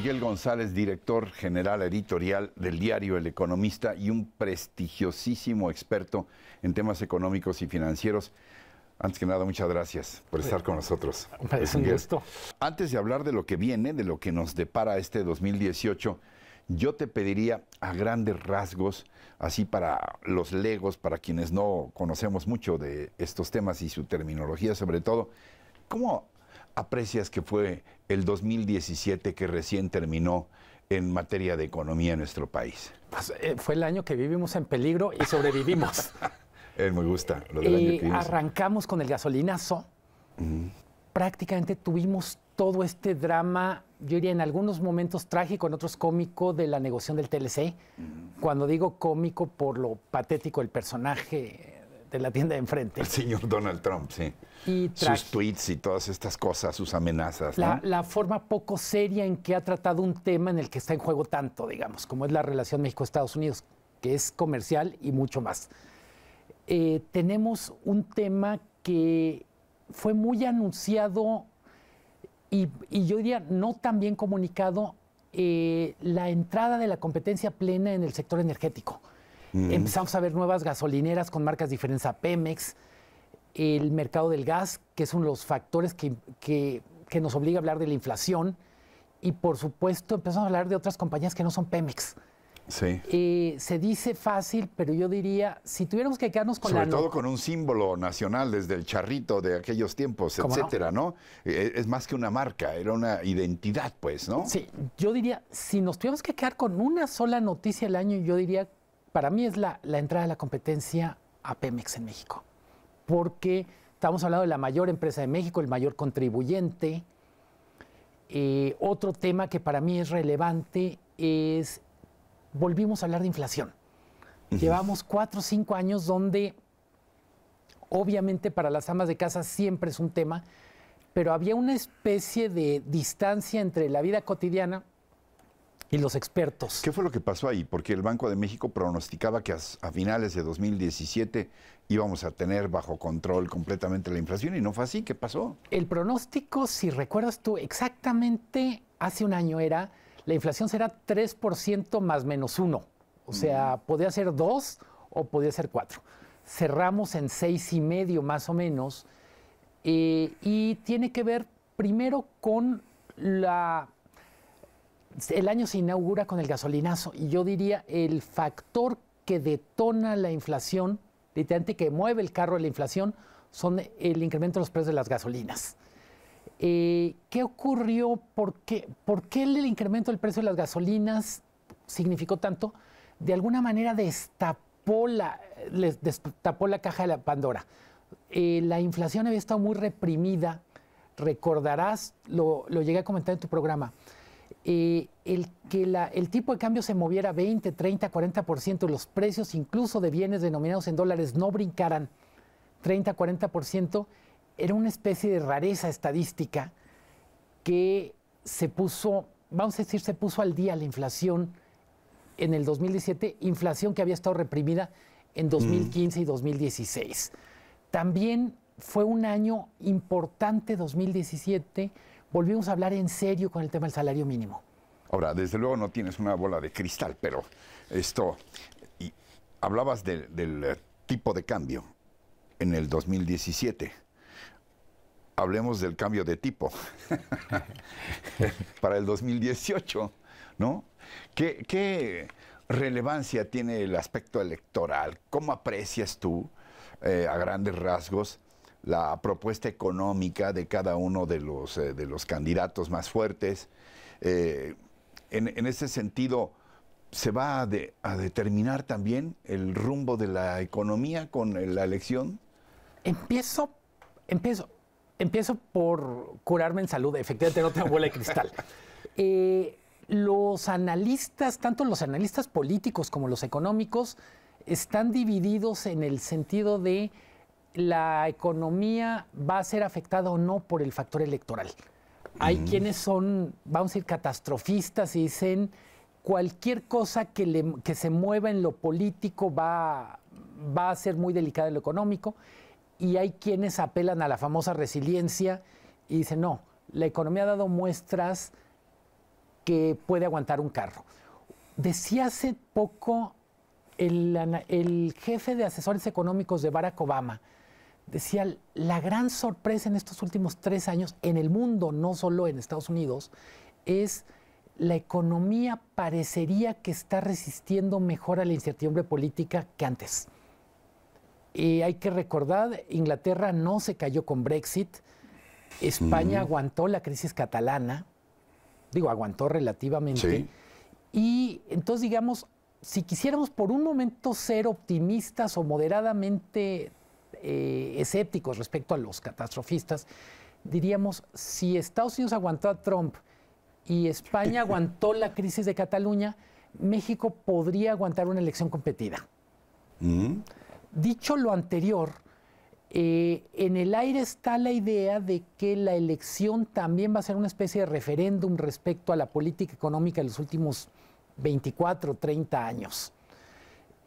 Miguel González, director general editorial del diario El Economista y un prestigiosísimo experto en temas económicos y financieros. Antes que nada, muchas gracias por estar con nosotros. Es un gusto. Antes de hablar de lo que viene, de lo que nos depara este 2018, yo te pediría a grandes rasgos, así para los legos, para quienes no conocemos mucho de estos temas y su terminología sobre todo, ¿cómo aprecias que fue el 2017 que recién terminó en materia de economía en nuestro país? Pues, fue el año que vivimos en peligro y sobrevivimos. Me gusta lo del año que vivimos. Arrancamos con el gasolinazo. Prácticamente tuvimos todo este drama, yo diría en algunos momentos trágico, en otros cómico, de la negociación del TLC. Cuando digo cómico, por lo patético del personaje de la tienda de enfrente. El señor Donald Trump, sí. Y sus tweets y todas estas cosas, sus amenazas, ¿no? La forma poco seria en que ha tratado un tema en el que está en juego tanto, digamos, como es la relación México-Estados Unidos, que es comercial y mucho más. Tenemos un tema que fue muy anunciado y yo diría no tan bien comunicado, la entrada de la competencia plena en el sector energético. Empezamos a ver nuevas gasolineras con marcas diferentes a Pemex, el mercado del gas, que es uno de los factores que nos obliga a hablar de la inflación, y por supuesto empezamos a hablar de otras compañías que no son Pemex. Sí. Se dice fácil, pero yo diría, si tuviéramos que quedarnos con sobre todo con un símbolo nacional desde el charrito de aquellos tiempos, etcétera, ¿no? Es más que una marca, era una identidad, pues, ¿no? Sí, yo diría, si nos tuviéramos que quedar con una sola noticia al año, yo diría, para mí es la entrada de la competencia a Pemex en México. Porque estamos hablando de la mayor empresa de México, el mayor contribuyente. Otro tema que para mí es relevante es, volvimos a hablar de inflación. Llevamos 4 o 5 años donde, obviamente para las amas de casa siempre es un tema, pero había una especie de distancia entre la vida cotidiana y los expertos. ¿Qué fue lo que pasó ahí? Porque el Banco de México pronosticaba que a finales de 2017 íbamos a tener bajo control completamente la inflación y no fue así. ¿Qué pasó? El pronóstico, si recuerdas tú, exactamente hace un año era, la inflación será 3% más menos 1. O sea, podía ser 2 o podía ser 4. Cerramos en 6,5 más o menos. Y tiene que ver primero con el año se inaugura con el gasolinazo, y yo diría el factor que detona la inflación, literalmente que mueve el carro de la inflación, son el incremento de los precios de las gasolinas. ¿Qué ocurrió? ¿Por qué el incremento del precio de las gasolinas significó tanto? De alguna manera destapó la caja de la Pandora. La inflación había estado muy reprimida, recordarás, lo llegué a comentar en tu programa. El tipo de cambio se moviera 20, 30, 40%, los precios incluso de bienes denominados en dólares no brincaran 30, 40%, era una especie de rareza estadística que se puso, vamos a decir, se puso al día la inflación en el 2017, inflación que había estado reprimida en 2015 y 2016. También fue un año importante, 2017, volvimos a hablar en serio con el tema del salario mínimo. Ahora, desde luego no tienes una bola de cristal, pero hablabas del tipo de cambio en el 2017. Hablemos del cambio de tipo para el 2018, ¿no? ¿Qué relevancia tiene el aspecto electoral? ¿Cómo aprecias tú, a grandes rasgos, la propuesta económica de cada uno de los candidatos más fuertes? En ese sentido, ¿se va a determinar también el rumbo de la economía con la elección? Empiezo por curarme en salud. Efectivamente, no tengo bola de cristal. Los analistas, tanto los analistas políticos como los económicos, están divididos en el sentido de la economía va a ser afectada o no por el factor electoral. Hay quienes son, vamos a decir, catastrofistas y dicen cualquier cosa que se mueva en lo político va a ser muy delicada en lo económico. Y hay quienes apelan a la famosa resiliencia y dicen, no, la economía ha dado muestras que puede aguantar un carro. Decía hace poco el jefe de asesores económicos de Barack Obama, decía, la gran sorpresa en estos últimos 3 años en el mundo, no solo en Estados Unidos, es la economía parecería que está resistiendo mejor a la incertidumbre política que antes. Hay que recordar, Inglaterra no se cayó con Brexit, España aguantó la crisis catalana, aguantó relativamente. Sí. Y entonces, digamos, si quisiéramos por un momento ser optimistas o moderadamente escépticos respecto a los catastrofistas, diríamos, si Estados Unidos aguantó a Trump y España aguantó la crisis de Cataluña, México podría aguantar una elección competida. Dicho lo anterior, en el aire está la idea de que la elección también va a ser una especie de referéndum respecto a la política económica de los últimos 24 o 30 años.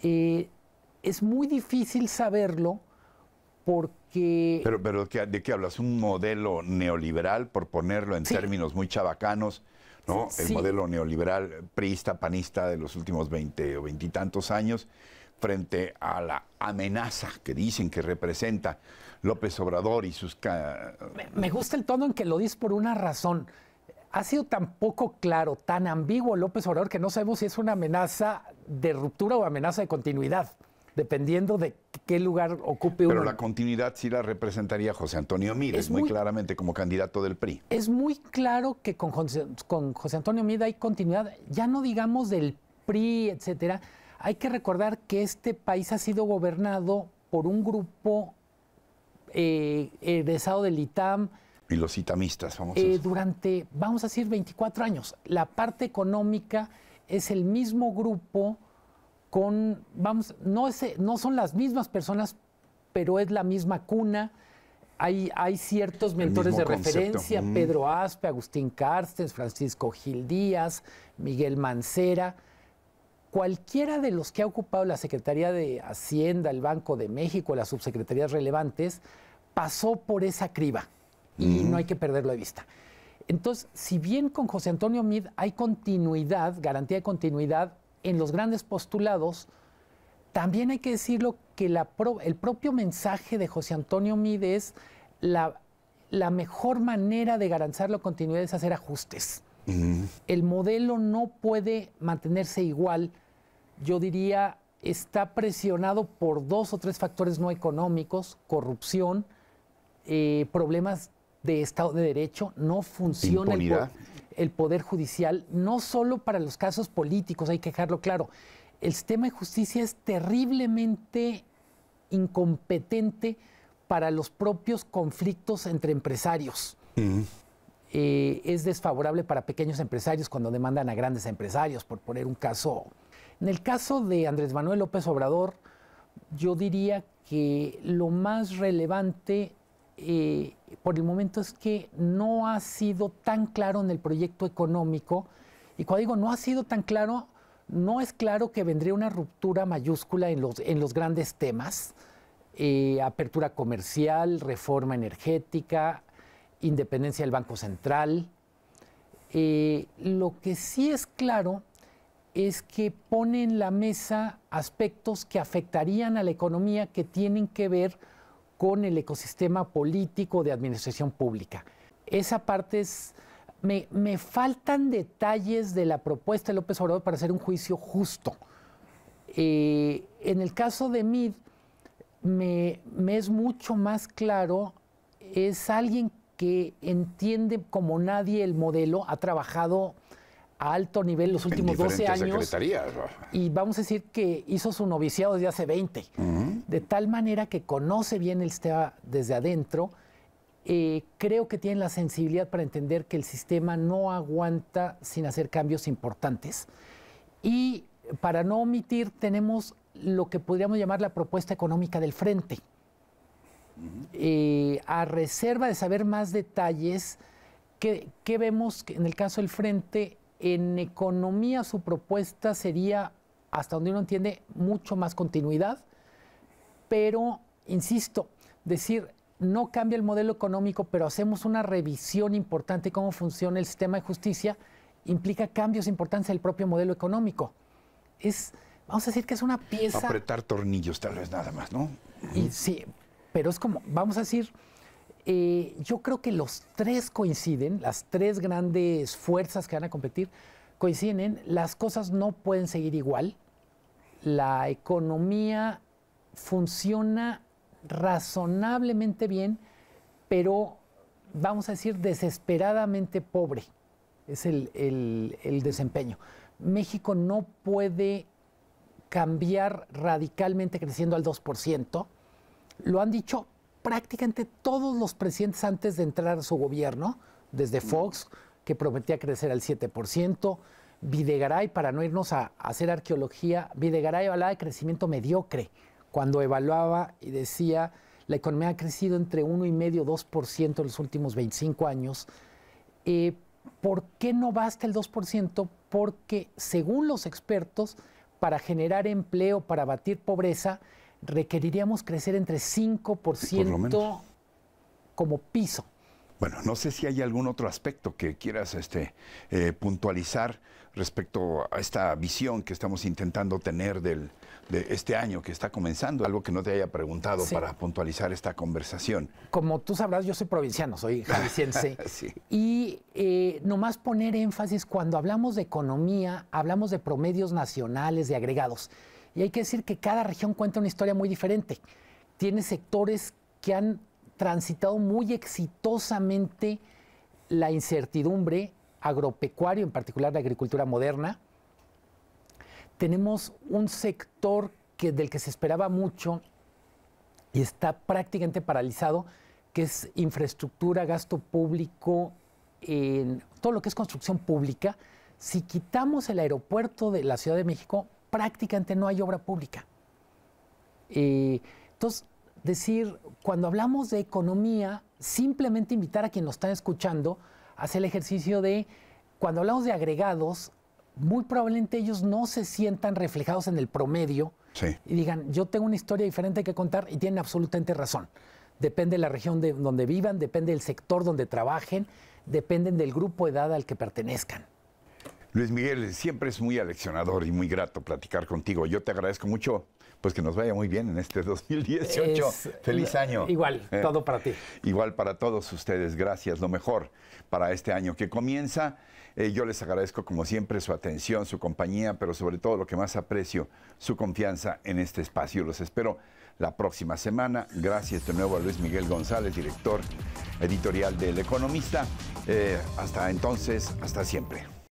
Es muy difícil saberlo porque... Pero ¿de qué hablas? ¿Un modelo neoliberal, por ponerlo en términos muy chabacanos, ¿no? Sí. El modelo neoliberal priista, panista de los últimos 20 o 20 y tantos años, frente a la amenaza que dicen que representa López Obrador y sus... Me gusta el tono en que lo dices por una razón. Ha sido tan poco claro, tan ambiguo López Obrador, que no sabemos si es una amenaza de ruptura o amenaza de continuidad, dependiendo de qué lugar ocupe uno. Pero la continuidad sí la representaría José Antonio Mid, muy claramente como candidato del PRI. Es muy claro que con José Antonio Mid hay continuidad, ya no digamos del PRI, etcétera. Hay que recordar que este país ha sido gobernado por un grupo egresado del ITAM, y los itamistas famosos. Durante, vamos a decir, 24 años. La parte económica es el mismo grupo con, no son las mismas personas, pero es la misma cuna. Hay ciertos mentores de referencia, Pedro Aspe, Agustín Carstens, Francisco Gil Díaz, Miguel Mancera. Cualquiera de los que ha ocupado la Secretaría de Hacienda, el Banco de México, las subsecretarías relevantes, pasó por esa criba. Y no hay que perderlo de vista. Entonces, si bien con José Antonio Mid hay continuidad, garantía de continuidad en los grandes postulados, también hay que decirlo que el propio mensaje de José Antonio Mid es la mejor manera de garantizar la continuidad es hacer ajustes. El modelo no puede mantenerse igual. Yo diría, está presionado por 2 o 3 factores no económicos, corrupción, problemas de Estado de Derecho, no funciona el poder judicial, no solo para los casos políticos, hay que dejarlo claro. El sistema de justicia es terriblemente incompetente para los propios conflictos entre empresarios. Es desfavorable para pequeños empresarios cuando demandan a grandes empresarios, por poner un caso. En el caso de Andrés Manuel López Obrador, yo diría que lo más relevante por el momento es que no ha sido tan claro en el proyecto económico, y cuando digo no ha sido tan claro, no es claro que vendría una ruptura mayúscula en los grandes temas, apertura comercial, reforma energética, independencia del Banco Central. Lo que sí es claro es que pone en la mesa aspectos que afectarían a la economía que tienen que ver con el ecosistema político de administración pública. Esa parte es... Me faltan detalles de la propuesta de López Obrador para hacer un juicio justo. En el caso de Mid, me es mucho más claro, es alguien que entiende como nadie el modelo, ha trabajado a alto nivel los últimos 12 años. Y vamos a decir que hizo su noviciado desde hace 20. De tal manera que conoce bien el sistema desde adentro. Creo que tiene la sensibilidad para entender que el sistema no aguanta sin hacer cambios importantes. Y para no omitir, tenemos lo que podríamos llamar la propuesta económica del Frente. A reserva de saber más detalles, ¿qué vemos en el caso del Frente? En economía su propuesta sería, hasta donde uno entiende, mucho más continuidad, pero, insisto, decir, no cambia el modelo económico, pero hacemos una revisión importante de cómo funciona el sistema de justicia, implica cambios importantes en el propio modelo económico. Vamos a decir que es una pieza... Apretar tornillos tal vez nada más, ¿no? Y sí, pero es como, vamos a decir, yo creo que los tres coinciden, las tres grandes fuerzas que van a competir, coinciden en las cosas no pueden seguir igual, la economía funciona razonablemente bien, pero vamos a decir desesperadamente pobre es el desempeño. México no puede cambiar radicalmente creciendo al 2%. Lo han dicho prácticamente todos los presidentes antes de entrar a su gobierno, desde Fox, que prometía crecer al 7%, Videgaray, para no irnos a hacer arqueología, Videgaray hablaba de crecimiento mediocre, cuando evaluaba y decía la economía ha crecido entre 1,5% y 2% en los últimos 25 años. ¿Por qué no basta el 2%? Porque, según los expertos, para generar empleo, para abatir pobreza, requeriríamos crecer entre 5% como piso. Bueno, no sé si hay algún otro aspecto que quieras puntualizar respecto a esta visión que estamos intentando tener de este año que está comenzando, algo que no te haya preguntado para puntualizar esta conversación. Como tú sabrás, yo soy provinciano, soy jalisciense. Sí. Y nomás poner énfasis, cuando hablamos de economía, hablamos de promedios nacionales, de agregados. Y hay que decir que cada región cuenta una historia muy diferente. Tiene sectores que han transitado muy exitosamente la incertidumbre, agropecuario, en particular la agricultura moderna. Tenemos un sector del que se esperaba mucho y está prácticamente paralizado, que es infraestructura, gasto público, en todo lo que es construcción pública. Si quitamos el aeropuerto de la Ciudad de México, prácticamente no hay obra pública. Entonces, cuando hablamos de economía, simplemente invitar a quien nos está escuchando a hacer el ejercicio de, cuando hablamos de agregados, muy probablemente ellos no se sientan reflejados en el promedio y digan, yo tengo una historia diferente que contar, y tienen absolutamente razón. Depende de la región donde vivan, depende del sector donde trabajen, dependen del grupo de edad al que pertenezcan. Luis Miguel, siempre es muy aleccionador y muy grato platicar contigo. Yo te agradezco mucho, pues que nos vaya muy bien en este 2018. ¡Feliz año! Igual, todo para ti. Igual para todos ustedes, gracias. Lo mejor para este año que comienza. Yo les agradezco como siempre su atención, su compañía, pero sobre todo lo que más aprecio, su confianza en este espacio. Los espero la próxima semana. Gracias de nuevo a Luis Miguel González, director editorial del Economista. Hasta entonces, hasta siempre.